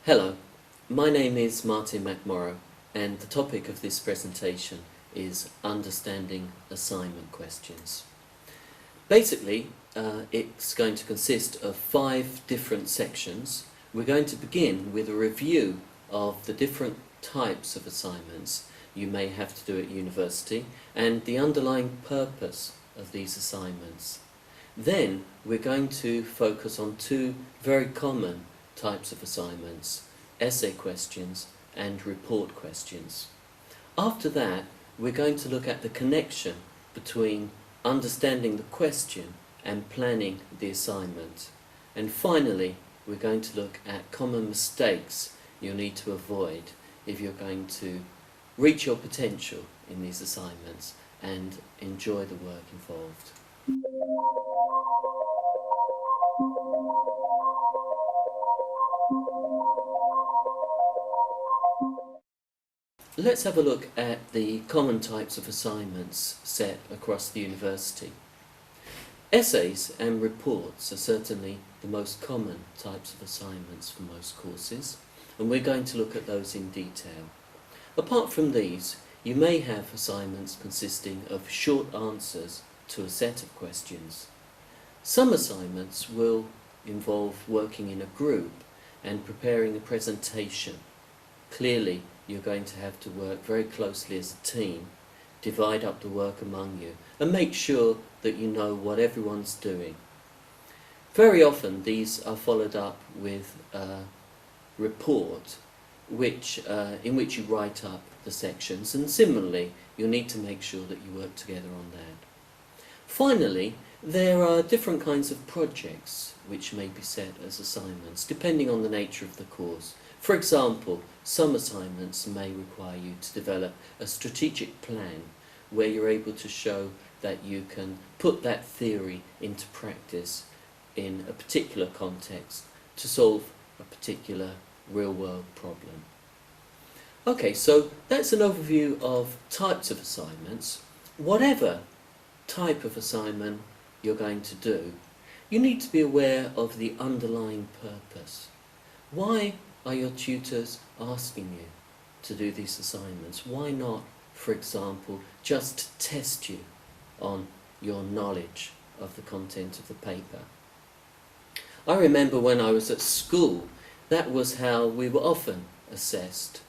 Hello, my name is Martin McMorrow and the topic of this presentation is understanding assignment questions. Basically, it's going to consist of 5 different sections. We're going to begin with a review of the different types of assignments you may have to do at university and the underlying purpose of these assignments. Then we're going to focus on 2 very common types of assignments: essay questions and report questions. After that, we're going to look at the connection between understanding the question and planning the assignment. And finally, we're going to look at common mistakes you'll need to avoid if you're going to reach your potential in these assignments and enjoy the work involved. Let's have a look at the common types of assignments set across the university. Essays and reports are certainly the most common types of assignments for most courses, and we're going to look at those in detail. Apart from these, you may have assignments consisting of short answers to a set of questions. Some assignments will involve working in a group and preparing a presentation. Clearly, you're going to have to work very closely as a team, divide up the work among you, and make sure that you know what everyone's doing. Very often these are followed up with a report in which you write up the sections, and similarly you'll need to make sure that you work together on that. Finally, there are different kinds of projects which may be set as assignments depending on the nature of the course. For example, some assignments may require you to develop a strategic plan where you're able to show that you can put that theory into practice in a particular context to solve a particular real-world problem. Okay, so that's an overview of types of assignments. Whatever type of assignment you're going to do, you need to be aware of the underlying purpose. Why are your tutors asking you to do these assignments? Why not, for example, just test you on your knowledge of the content of the paper? I remember when I was at school, that was how we were often assessed.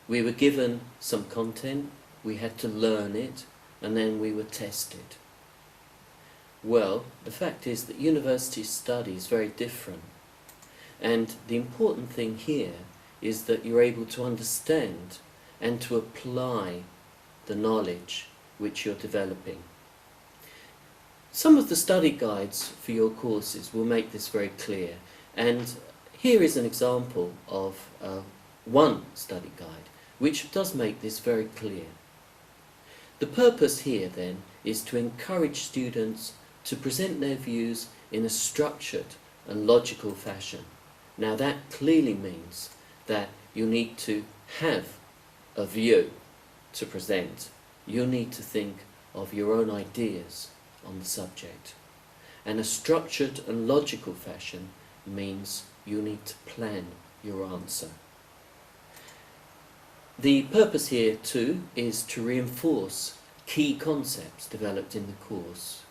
We were given some content, we had to learn it, and then we were tested. Well, the fact is that university study is very different. And the important thing here is that you're able to understand and to apply the knowledge which you're developing. Some of the study guides for your courses will make this very clear, and here is an example of one study guide which does make this very clear. The purpose here then is to encourage students to present their views in a structured and logical fashion. Now that clearly means that you need to have a view to present. You need to think of your own ideas on the subject. And a structured and logical fashion means you need to plan your answer. The purpose here too is to reinforce key concepts developed in the course.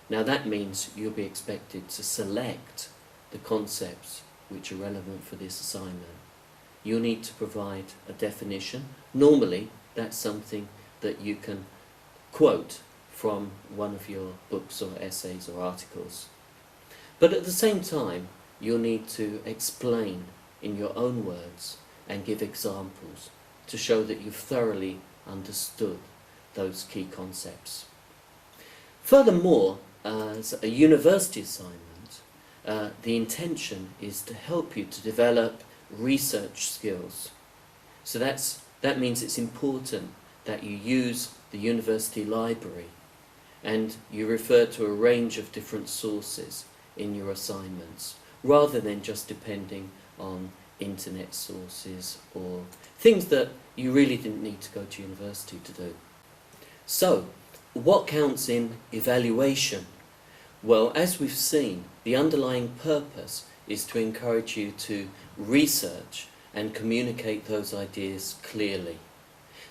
Now that means you'll be expected to select the concepts which are relevant for this assignment. You'll need to provide a definition. Normally, that's something that you can quote from one of your books or essays or articles. But at the same time, you'll need to explain in your own words and give examples to show that you've thoroughly understood those key concepts. Furthermore, as a university assignment, the intention is to help you to develop research skills. So that means it's important that you use the university library and you refer to a range of different sources in your assignments, rather than just depending on internet sources or things that you really didn't need to go to university to do. So, what counts in evaluation? Well, as we've seen, the underlying purpose is to encourage you to research and communicate those ideas clearly.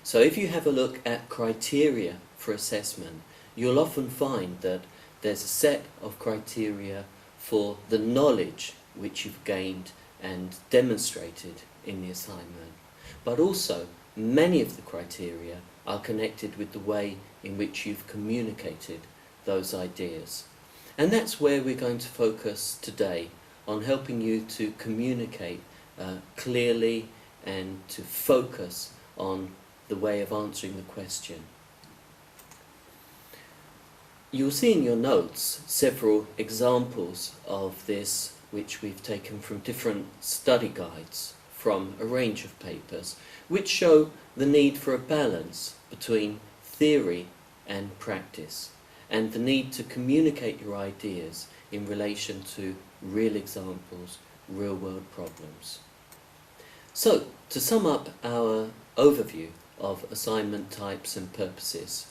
So if you have a look at criteria for assessment, you'll often find that there's a set of criteria for the knowledge which you've gained and demonstrated in the assignment. But also, many of the criteria are connected with the way in which you've communicated those ideas. And that's where we're going to focus today, on helping you to communicate clearly and to focus on the way of answering the question. You'll see in your notes several examples of this which we've taken from different study guides from a range of papers, which show the need for a balance between theory and practice, and the need to communicate your ideas in relation to real examples, real-world problems. So, to sum up our overview of assignment types and purposes,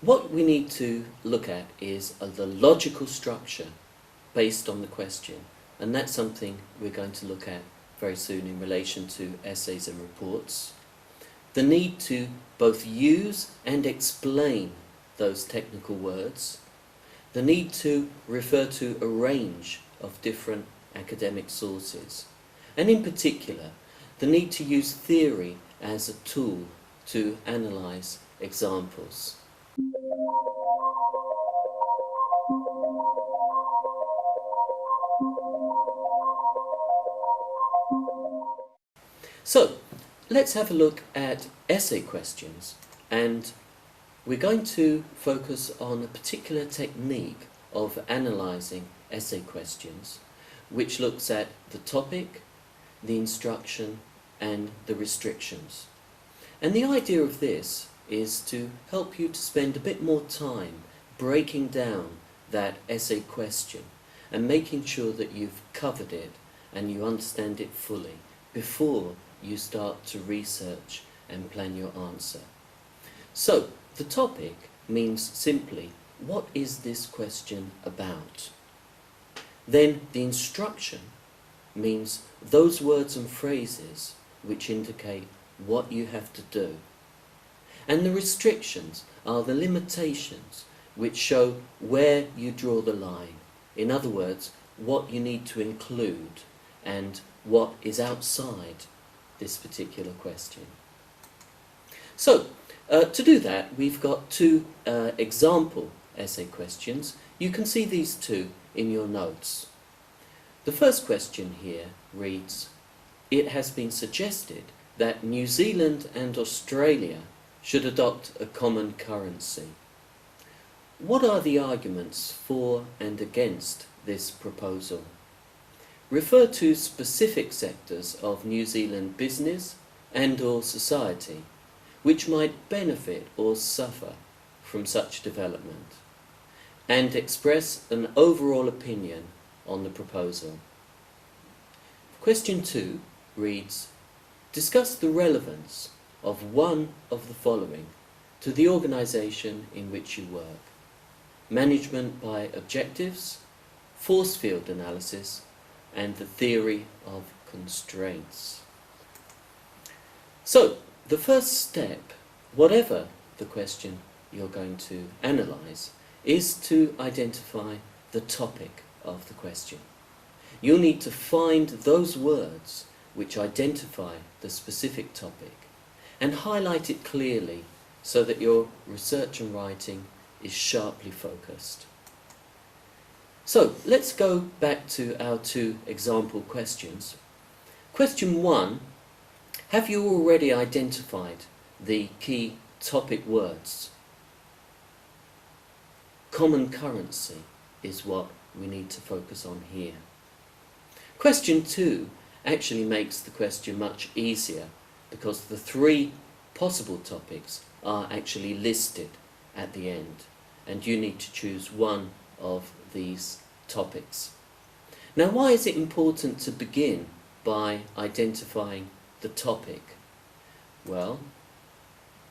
what we need to look at is the logical structure based on the question, and that's something we're going to look at very soon in relation to essays and reports. The need to both use and explain those technical words, the need to refer to a range of different academic sources, and in particular, the need to use theory as a tool to analyse examples. So, let's have a look at essay questions, and we're going to focus on a particular technique of analysing essay questions, which looks at the topic, the instruction, and the restrictions. And the idea of this is to help you to spend a bit more time breaking down that essay question and making sure that you've covered it and you understand it fully before you start to research and plan your answer. So, the topic means simply, what is this question about? Then the instruction means those words and phrases which indicate what you have to do. And the restrictions are the limitations which show where you draw the line. In other words, what you need to include and what is outside this particular question. So, to do that, we've got two example essay questions. You can see these two in your notes. The first question here reads, it has been suggested that New Zealand and Australia should adopt a common currency. What are the arguments for and against this proposal? Refer to specific sectors of New Zealand business and/or society which might benefit or suffer from such development, and express an overall opinion on the proposal. Question 2 reads, discuss the relevance of one of the following to the organisation in which you work: management by objectives, force field analysis, and the theory of constraints. So, the first step, whatever the question you're going to analyse, is to identify the topic of the question. You'll need to find those words which identify the specific topic and highlight it clearly so that your research and writing is sharply focused. So, let's go back to our two example questions. Question 1, have you already identified the key topic words? Common currency is what we need to focus on here. Question 2 actually makes the question much easier because the three possible topics are actually listed at the end, and you need to choose one of these topics. Now, why is it important to begin by identifying the topic? Well,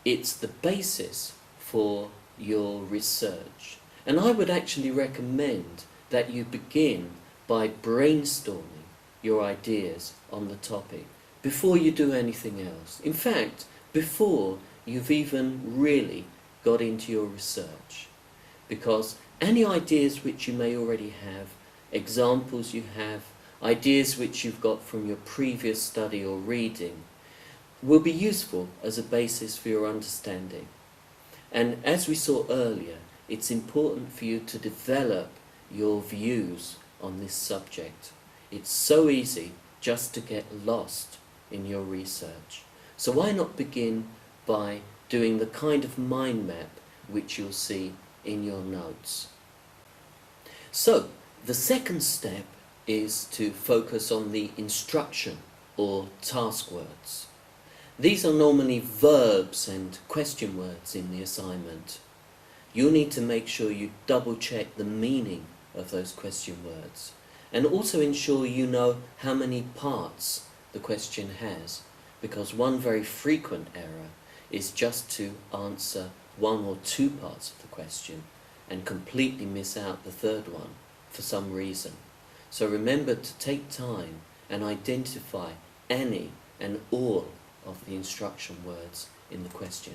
it's the basis for your research, and I would actually recommend that you begin by brainstorming your ideas on the topic before you do anything else. In fact, before you've even really got into your research. Because any ideas which you may already have, examples you have, ideas which you've got from your previous study or reading, will be useful as a basis for your understanding. And as we saw earlier, it's important for you to develop your views on this subject. It's so easy just to get lost in your research. So why not begin by doing the kind of mind map which you'll see in your notes. So the second step is to focus on the instruction or task words. These are normally verbs and question words in the assignment. You'll need to make sure you double check the meaning of those question words and also ensure you know how many parts the question has, because one very frequent error is just to answer one or two parts of the question and completely miss out the third one for some reason. So remember to take time and identify any and all of the instruction words in the question.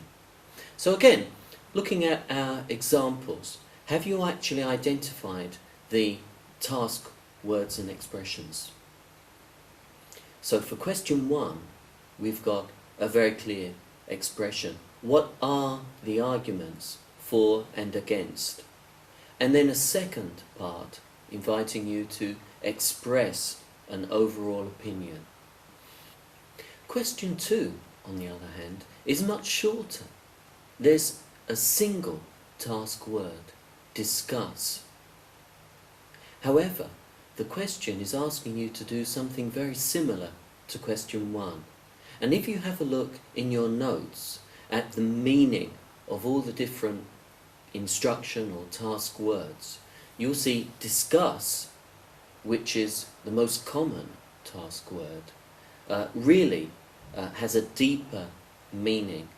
So again, looking at our examples, have you actually identified the task words and expressions? So for question 1, we've got a very clear expression. What are the arguments for and against? And then a second part inviting you to express an overall opinion. Question 2, on the other hand, is much shorter. There's a single task word, discuss. However, the question is asking you to do something very similar to question 1. And if you have a look in your notes at the meaning of all the different instruction or task words, you'll see discuss, which is the most common task word, really has a deeper meaning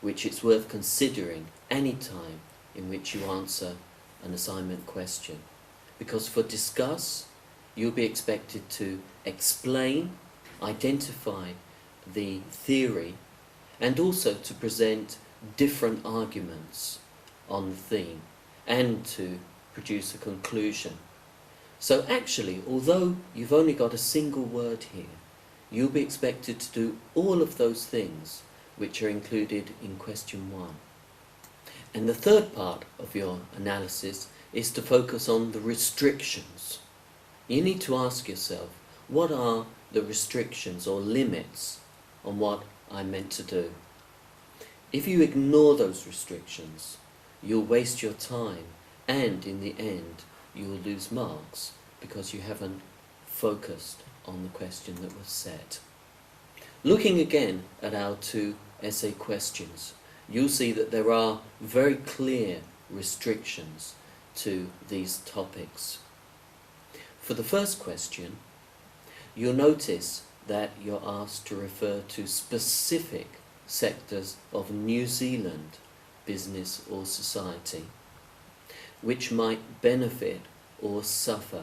which it's worth considering any time in which you answer an assignment question. Because for discuss, you'll be expected to explain, identify the theory, and also to present different arguments on the theme and to produce a conclusion. So actually, although you've only got a single word here, you'll be expected to do all of those things which are included in question 1. And the third part of your analysis is to focus on the restrictions. You need to ask yourself, what are the restrictions or limits on what I'm meant to do? If you ignore those restrictions, you'll waste your time, and in the end you'll lose marks because you haven't focused on the question that was set. Looking again at our 2 essay questions, you'll see that there are very clear restrictions to these topics. For the first question, you'll notice that you're asked to refer to specific sectors of New Zealand business or society which might benefit or suffer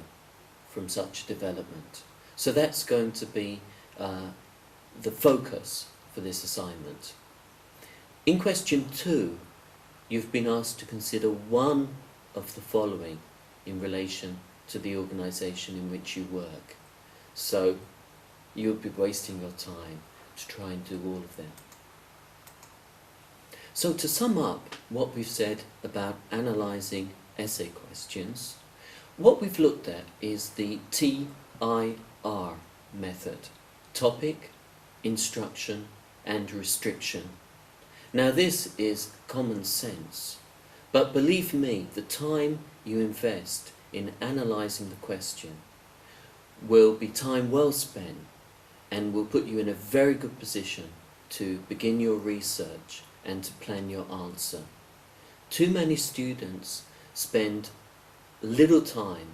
from such development. So that's going to be the focus for this assignment. In question 2, you've been asked to consider one of the following in relation to the organisation in which you work. So you'll be wasting your time to try and do all of them. So to sum up what we've said about analysing essay questions, what we've looked at is the TIR method: topic, instruction and restriction. Now this is common sense, but believe me, the time you invest in analysing the question will be time well spent and will put you in a very good position to begin your research and to plan your answer. Too many students spend little time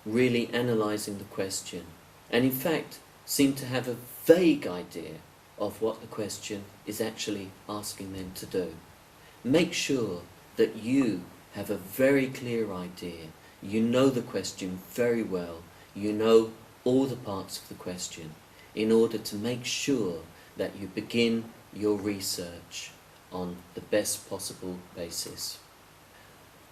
really analysing the question, and in fact seem to have a vague idea of what the question is actually asking them to do. Make sure that you have a very clear idea. You know the question very well. You know all the parts of the question. in order to make sure that you begin your research on the best possible basis.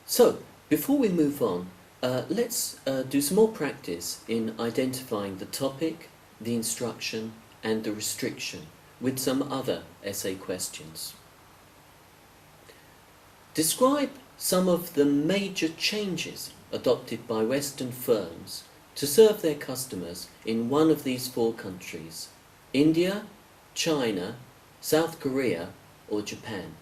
So, before we move on, let's do some more practice in identifying the topic, the instruction and the restriction with some other essay questions. Describe some of the major changes adopted by Western firms to serve their customers in one of these 4 countries: India, China, South Korea or Japan.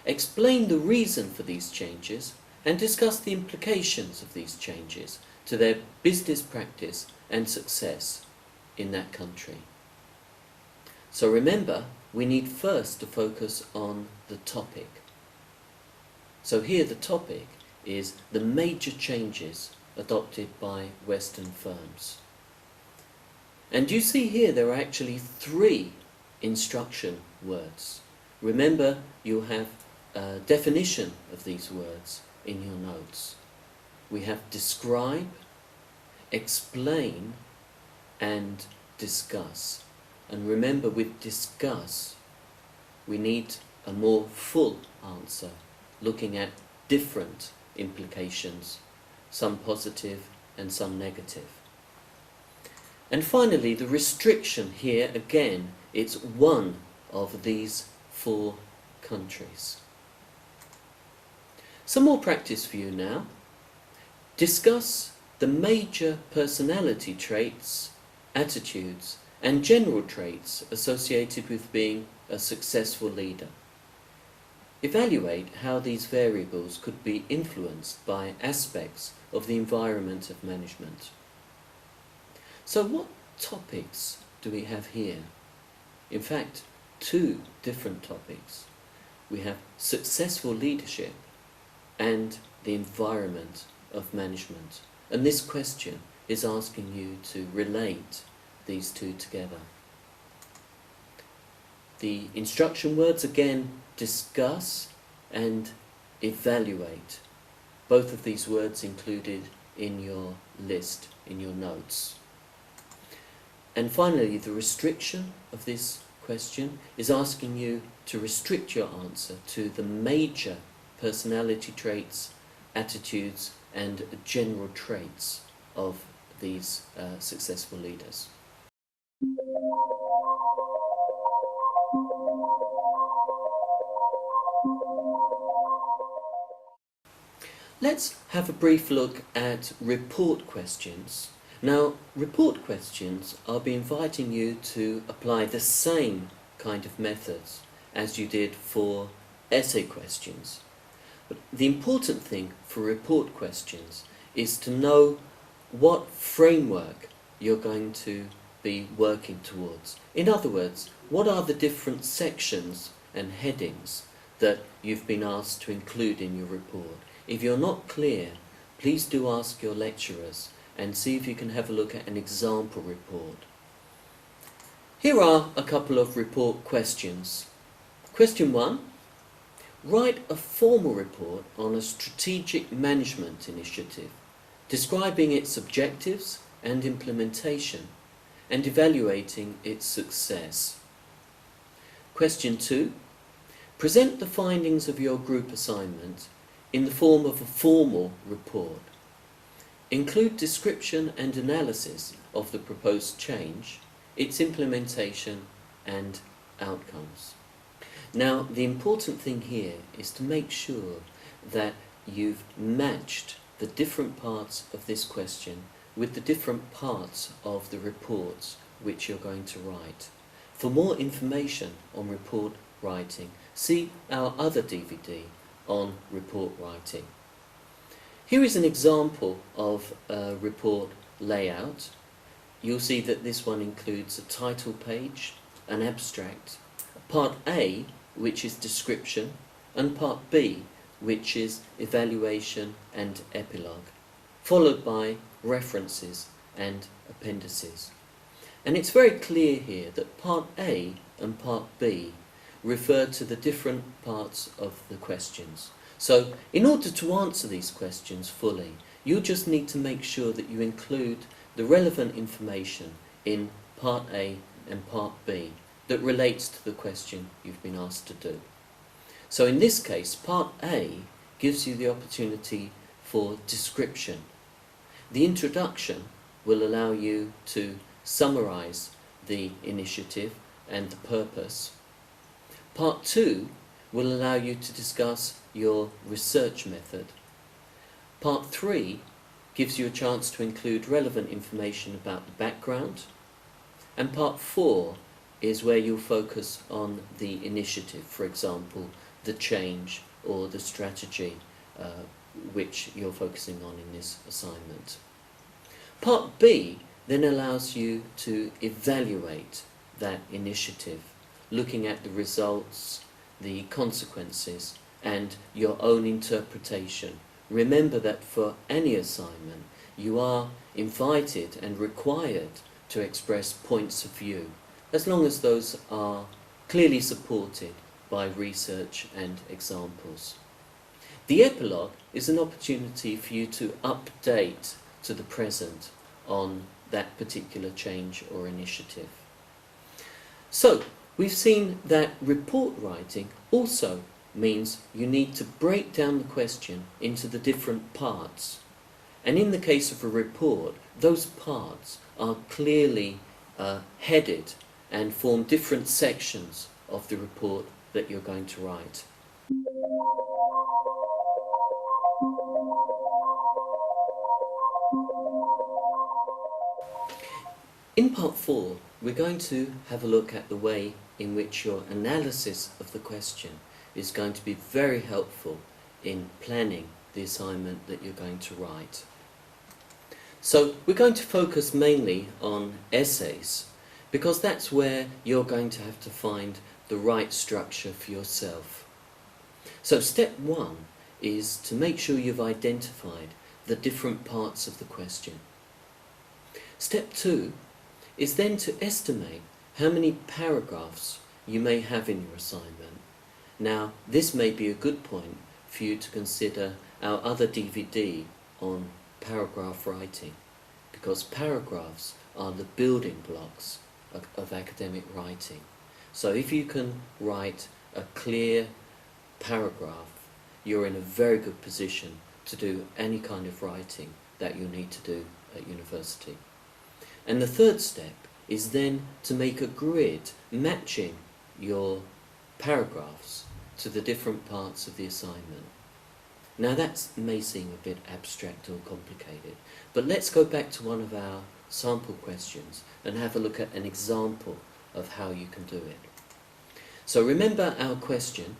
Explain the reason for these changes and discuss the implications of these changes to their business practice and success in that country. So remember, we need first to focus on the topic. So here the topic is the major changes adopted by Western firms. And you see here there are actually 3 instruction words. Remember, you'll have a definition of these words in your notes. We have describe, explain and discuss. And remember, with discuss, we need a more full answer, looking at different implications, some positive and some negative. And finally, the restriction here, again, it's one of these 4 countries. Some more practice for you now. Discuss the major personality traits, attitudes, and general traits associated with being a successful leader. Evaluate how these variables could be influenced by aspects of the environment of management. So what topics do we have here? In fact, 2 different topics. We have successful leadership and the environment of management. And this question is asking you to relate these 2 together. The instruction words, again, discuss and evaluate. Both of these words included in your list, in your notes. And finally, the restriction of this question is asking you to restrict your answer to the major personality traits, attitudes and general traits of these successful leaders. Let's have a brief look at report questions. Now, report questions, I'll be inviting you to apply the same kind of methods as you did for essay questions. But the important thing for report questions is to know what framework you're going to be working towards. In other words, what are the different sections and headings that you've been asked to include in your report? If you're not clear, please do ask your lecturers and see if you can have a look at an example report. Here are a couple of report questions. Question 1. Write a formal report on a strategic management initiative, describing its objectives and implementation, and evaluating its success. Question 2. Present the findings of your group assignment in the form of a formal report. Include description and analysis of the proposed change, its implementation and outcomes. Now, the important thing here is to make sure that you've matched the different parts of this question with the different parts of the reports which you're going to write. For more information on report writing, see our other DVD on report writing. Here is an example of a report layout. You'll see that this one includes a title page, an abstract, part A, which is description, and part B, which is evaluation and epilogue, followed by references and appendices. And it's very clear here that part A and part B refer to the different parts of the questions. So in order to answer these questions fully, you just need to make sure that you include the relevant information in Part A and Part B, that relates to the question you've been asked to do. So in this case, Part A gives you the opportunity for description. The introduction will allow you to summarise the initiative and the purpose. Part 2 will allow you to discuss your research method. Part 3 gives you a chance to include relevant information about the background. And Part 4 is where you'll focus on the initiative, for example, the change or the strategy which you're focusing on in this assignment. Part B then allows you to evaluate that initiative, looking at the results, the consequences, and your own interpretation. Remember that for any assignment, you are invited and required to express points of view, as long as those are clearly supported by research and examples. The epilogue is an opportunity for you to update to the present on that particular change or initiative. So, we've seen that report writing also means you need to break down the question into the different parts. And in the case of a report, those parts are clearly headed and form different sections of the report that you're going to write. In Part 4, we're going to have a look at the way in which your analysis of the question is going to be very helpful in planning the assignment that you're going to write. So we're going to focus mainly on essays, because that's where you're going to have to find the right structure for yourself. So step 1 is to make sure you've identified the different parts of the question. Step 2 is then to estimate how many paragraphs you may have in your assignment. Now, this may be a good point for you to consider our other DVD on paragraph writing, because paragraphs are the building blocks of academic writing. So if you can write a clear paragraph, you're in a very good position to do any kind of writing that you need to do at university. And the third step is then to make a grid matching your paragraphs to the different parts of the assignment. Now that may seem a bit abstract or complicated, but let's go back to one of our sample questions and have a look at an example of how you can do it. So remember our question.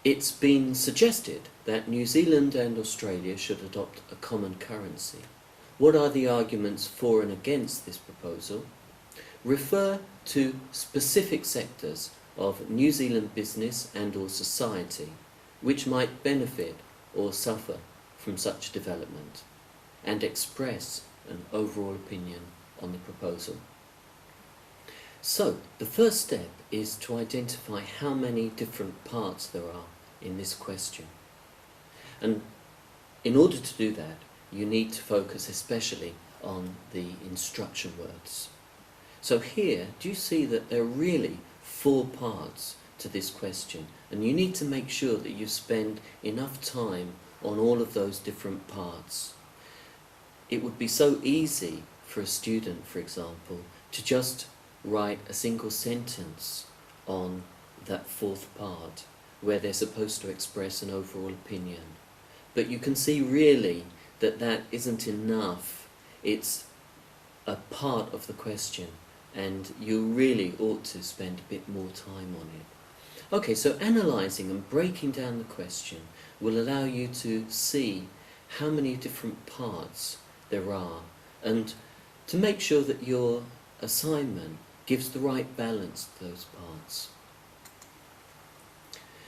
It's been suggested that New Zealand and Australia should adopt a common currency. What are the arguments for and against this proposal? Refer to specific sectors of New Zealand business and or society which might benefit or suffer from such development, and express an overall opinion on the proposal. So, the first step is to identify how many different parts there are in this question. And in order to do that, you need to focus especially on the instruction words. So here, do you see that there are really 4 parts to this question, and you need to make sure that you spend enough time on all of those different parts. It would be so easy for a student, for example, to just write a single sentence on that 4th part, where they're supposed to express an overall opinion. But you can see really that that isn't enough. It's a part of the question, and you really ought to spend a bit more time on it. Okay, so analysing and breaking down the question will allow you to see how many different parts there are, and to make sure that your assignment gives the right balance to those parts.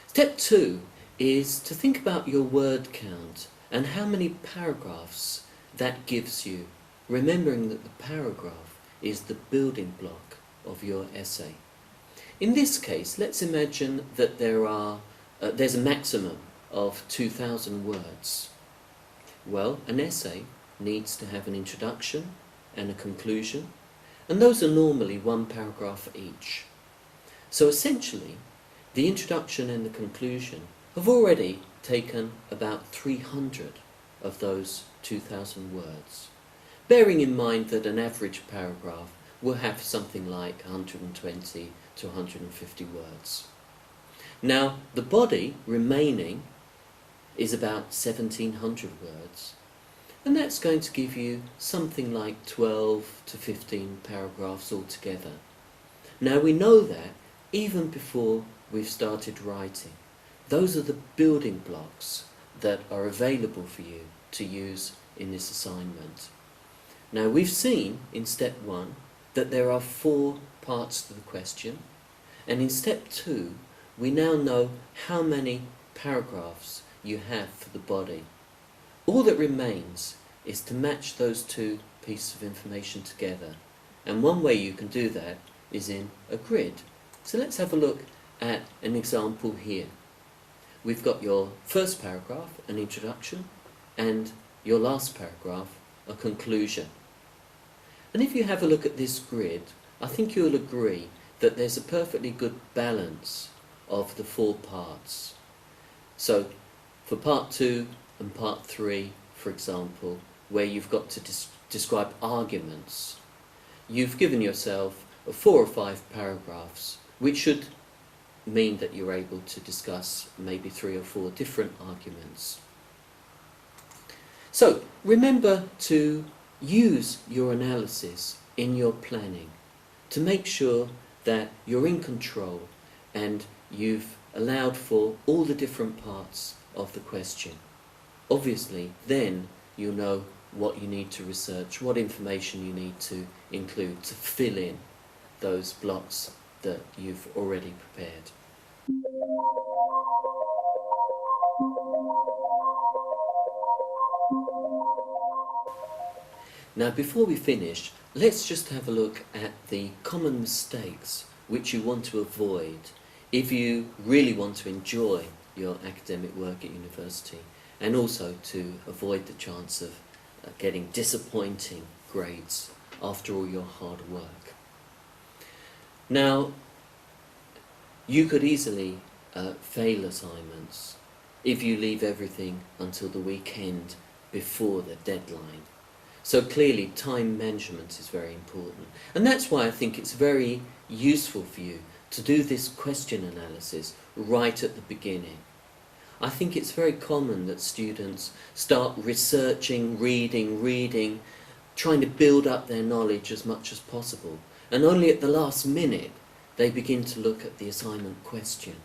Step 2 is to think about your word count and how many paragraphs that gives you, remembering that the paragraph is the building block of your essay. In this case, let's imagine that there's a maximum of 2,000 words. Well, an essay needs to have an introduction and a conclusion, and those are normally one paragraph each. So essentially, the introduction and the conclusion have already taken about 300 of those 2,000 words, bearing in mind that an average paragraph will have something like 120 to 150 words. Now, the body remaining is about 1,700 words, and that's going to give you something like 12 to 15 paragraphs altogether. Now, we know that even before we've started writing. Those are the building blocks that are available for you to use in this assignment. Now, we've seen in step 1 that there are 4 parts to the question, and in step 2 we now know how many paragraphs you have for the body. All that remains is to match those 2 pieces of information together, and one way you can do that is in a grid. So let's have a look at an example here. We've got your first paragraph, an introduction, and your last paragraph, a conclusion. And if you have a look at this grid, I think you'll agree that there's a perfectly good balance of the 4 parts. So for part 2 and part 3, for example, where you've got to describe arguments, you've given yourself 4 or 5 paragraphs, which should mean that you're able to discuss maybe 3 or 4 different arguments. So remember to use your analysis in your planning to make sure that you're in control and you've allowed for all the different parts of the question. Obviously, then you'll know what you need to research, what information you need to include to fill in those blocks that you've already prepared. Now, before we finish, let's just have a look at the common mistakes which you want to avoid if you really want to enjoy your academic work at university, and also to avoid the chance of getting disappointing grades after all your hard work. Now, you could easily fail assignments if you leave everything until the weekend before the deadline. So clearly time management is very important, and that's why I think it's very useful for you to do this question analysis right at the beginning. I think it's very common that students start researching, reading, trying to build up their knowledge as much as possible, and only at the last minute they begin to look at the assignment question.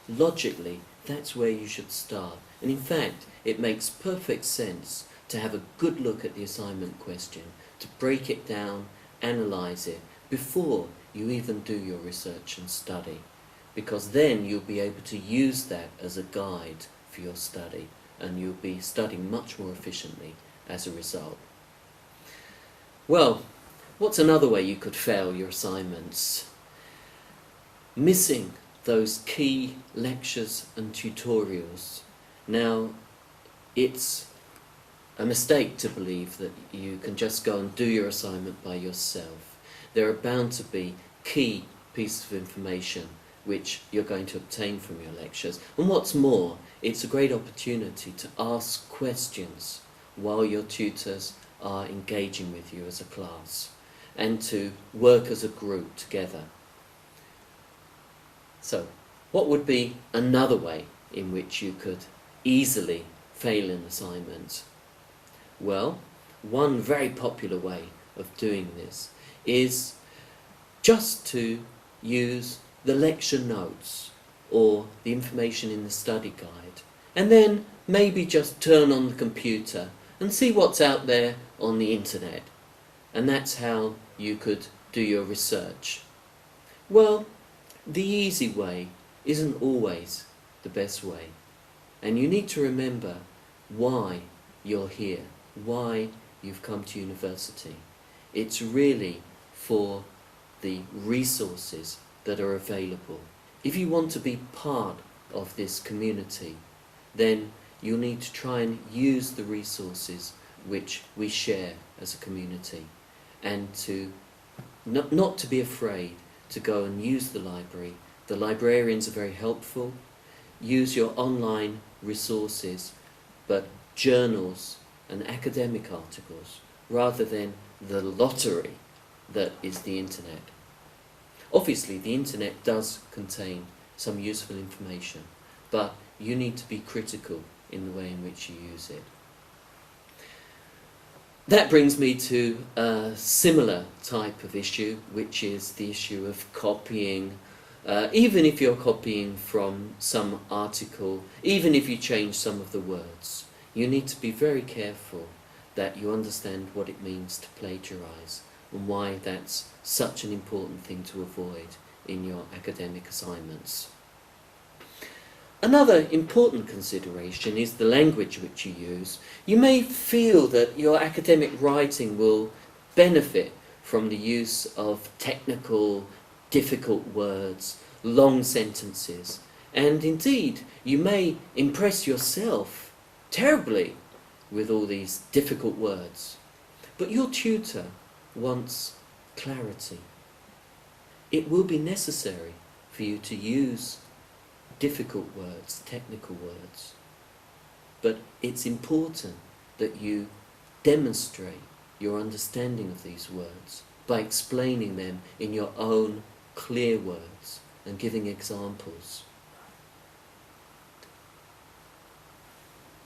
Logically, that's where you should start, and in fact it makes perfect sense to have a good look at the assignment question, to break it down, analyse it, before you even do your research and study, because then you'll be able to use that as a guide for your study, and you'll be studying much more efficiently as a result. Well, what's another way you could fail your assignments? Missing those key lectures and tutorials. Now, it's a mistake to believe that you can just go and do your assignment by yourself. There are bound to be key pieces of information which you're going to obtain from your lectures. And what's more, it's a great opportunity to ask questions while your tutors are engaging with you as a class, and to work as a group together. So, what would be another way in which you could easily fail an assignment? Well, one very popular way of doing this is just to use the lecture notes or the information in the study guide, and then maybe just turn on the computer and see what's out there on the internet. And that's how you could do your research. Well, the easy way isn't always the best way, and you need to remember why you're here, why you've come to university. It's really for the resources that are available. If you want to be part of this community, then you'll need to try and use the resources which we share as a community, and to not to be afraid to go and use the library. The librarians are very helpful. Use your online resources, but journals and academic articles, rather than the lottery that is the internet. Obviously, the internet does contain some useful information, but you need to be critical in the way in which you use it. That brings me to a similar type of issue, which is the issue of copying. Even if you're copying from some article, even if you change some of the words, you need to be very careful that you understand what it means to plagiarize and why that's such an important thing to avoid in your academic assignments. Another important consideration is the language which you use. You may feel that your academic writing will benefit from the use of technical, difficult words, long sentences, and indeed you may impress yourself terribly with all these difficult words. But your tutor wants clarity. It will be necessary for you to use difficult words, technical words, but it's important that you demonstrate your understanding of these words by explaining them in your own clear words and giving examples.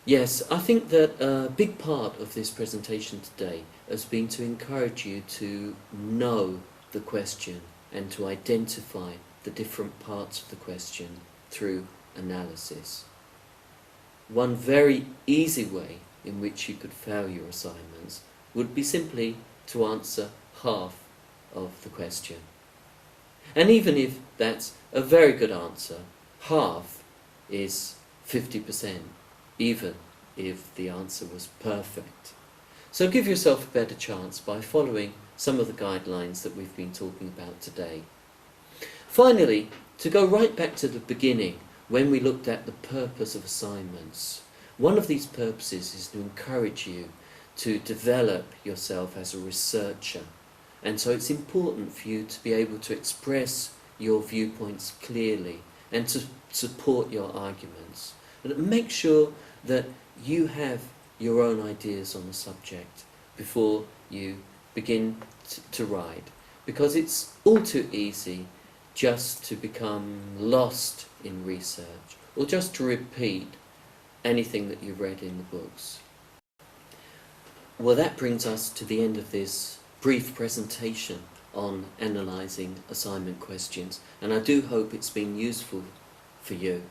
Yes, I think that a big part of this presentation today has been to encourage you to know the question and to identify the different parts of the question through analysis. One very easy way in which you could fail your assignments would be simply to answer half of the question. And even if that's a very good answer, half is 50%, even if the answer was perfect. So give yourself a better chance by following some of the guidelines that we've been talking about today. Finally, to go right back to the beginning, when we looked at the purpose of assignments, one of these purposes is to encourage you to develop yourself as a researcher. And so it's important for you to be able to express your viewpoints clearly and to support your arguments. And make sure that you have your own ideas on the subject before you begin to write. Because it's all too easy just to become lost in research or just to repeat anything that you've read in the books. Well, that brings us to the end of this brief presentation on analysing assignment questions, and I do hope it's been useful for you,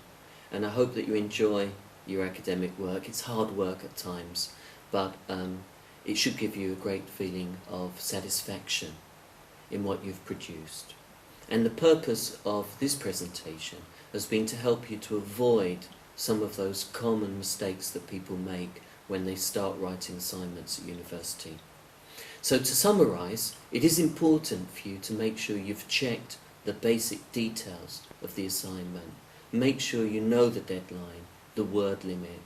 and I hope that you enjoy your academic work. It's hard work at times, but it should give you a great feeling of satisfaction in what you've produced. And the purpose of this presentation has been to help you to avoid some of those common mistakes that people make when they start writing assignments at university. So to summarise, it is important for you to make sure you've checked the basic details of the assignment. Make sure you know the deadline, the word limit,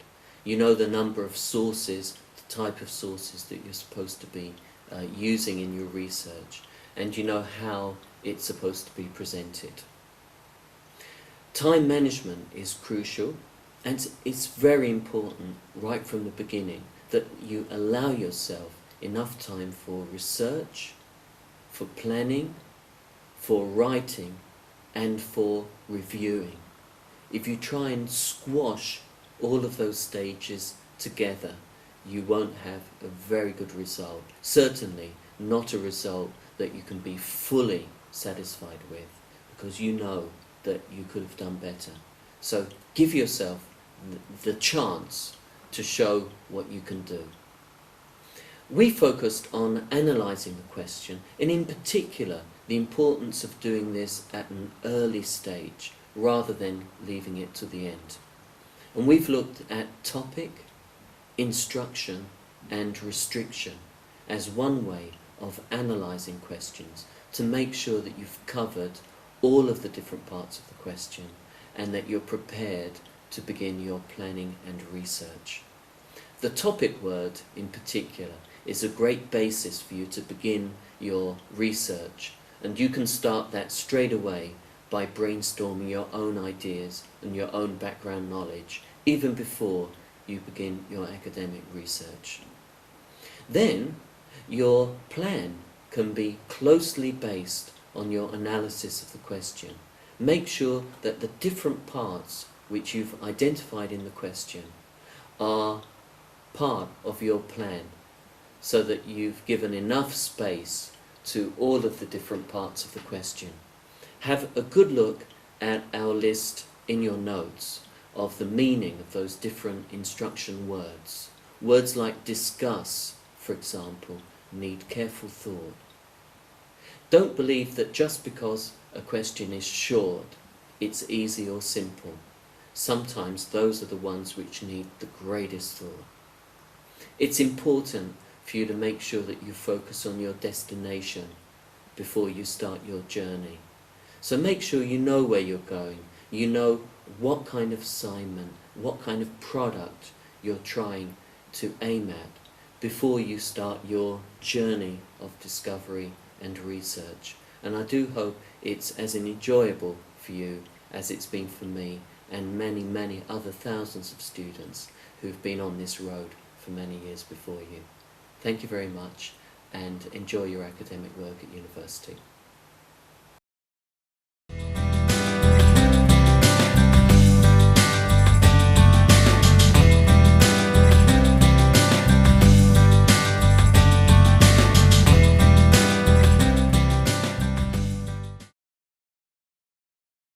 you know the number of sources, the type of sources that you're supposed to be using in your research, and you know how it's supposed to be presented. Time management is crucial, and it's very important right from the beginning that you allow yourself enough time for research, for planning, for writing, and for reviewing. If you try and squash all of those stages together, you won't have a very good result. Certainly not a result that you can be fully satisfied with, because you know that you could have done better. So give yourself the chance to show what you can do. We focused on analysing the question, and in particular the importance of doing this at an early stage rather than leaving it to the end. And we've looked at topic, instruction and restriction as one way of analysing questions to make sure that you've covered all of the different parts of the question and that you're prepared to begin your planning and research. The topic word in particular is a great basis for you to begin your research, and you can start that straight away by brainstorming your own ideas and your own background knowledge, even before you begin your academic research. Then, your plan can be closely based on your analysis of the question. Make sure that the different parts which you've identified in the question are part of your plan, so that you've given enough space to all of the different parts of the question. Have a good look at our list in your notes of the meaning of those different instruction words. Words like discuss, for example, need careful thought. Don't believe that just because a question is short, it's easy or simple. Sometimes those are the ones which need the greatest thought. It's important for you to make sure that you focus on your destination before you start your journey. So make sure you know where you're going, you know what kind of assignment, what kind of product you're trying to aim at before you start your journey of discovery and research. And I do hope it's as enjoyable for you as it's been for me and many, many other thousands of students who've been on this road for many years before you. Thank you very much, and enjoy your academic work at university.